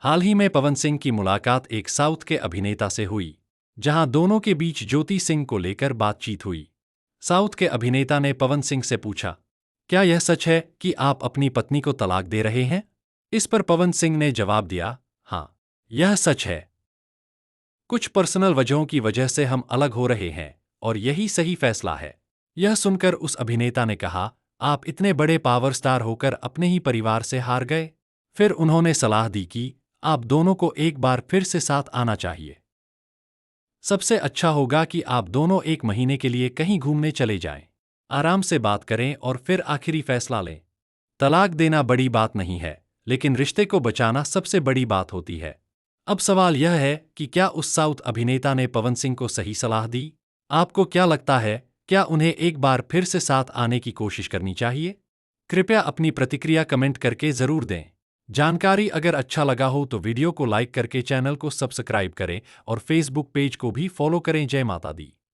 हाल ही में पवन सिंह की मुलाकात एक साउथ के अभिनेता से हुई, जहां दोनों के बीच ज्योति सिंह को लेकर बातचीत हुई। साउथ के अभिनेता ने पवन सिंह से पूछा, क्या यह सच है कि आप अपनी पत्नी को तलाक दे रहे हैं? इस पर पवन सिंह ने जवाब दिया, हाँ, यह सच है। कुछ पर्सनल वजहों की वजह से हम अलग हो रहे हैं और यही सही फैसला है। यह सुनकर उस अभिनेता ने कहा, आप इतने बड़े पावर स्टार होकर अपने ही परिवार से हार गए। फिर उन्होंने सलाह दी कि आप दोनों को एक बार फिर से साथ आना चाहिए। सबसे अच्छा होगा कि आप दोनों एक महीने के लिए कहीं घूमने चले जाएं। आराम से बात करें और फिर आखिरी फैसला लें। तलाक देना बड़ी बात नहीं है, लेकिन रिश्ते को बचाना सबसे बड़ी बात होती है। अब सवाल यह है कि क्या उस साउथ अभिनेता ने पवन सिंह को सही सलाह दी? आपको क्या लगता है, क्या उन्हें एक बार फिर से साथ आने की कोशिश करनी चाहिए? कृपया अपनी प्रतिक्रिया कमेंट करके जरूर दें। जानकारी अगर अच्छा लगा हो तो वीडियो को लाइक करके चैनल को सब्सक्राइब करें और फेसबुक पेज को भी फॉलो करें। जय माता दी।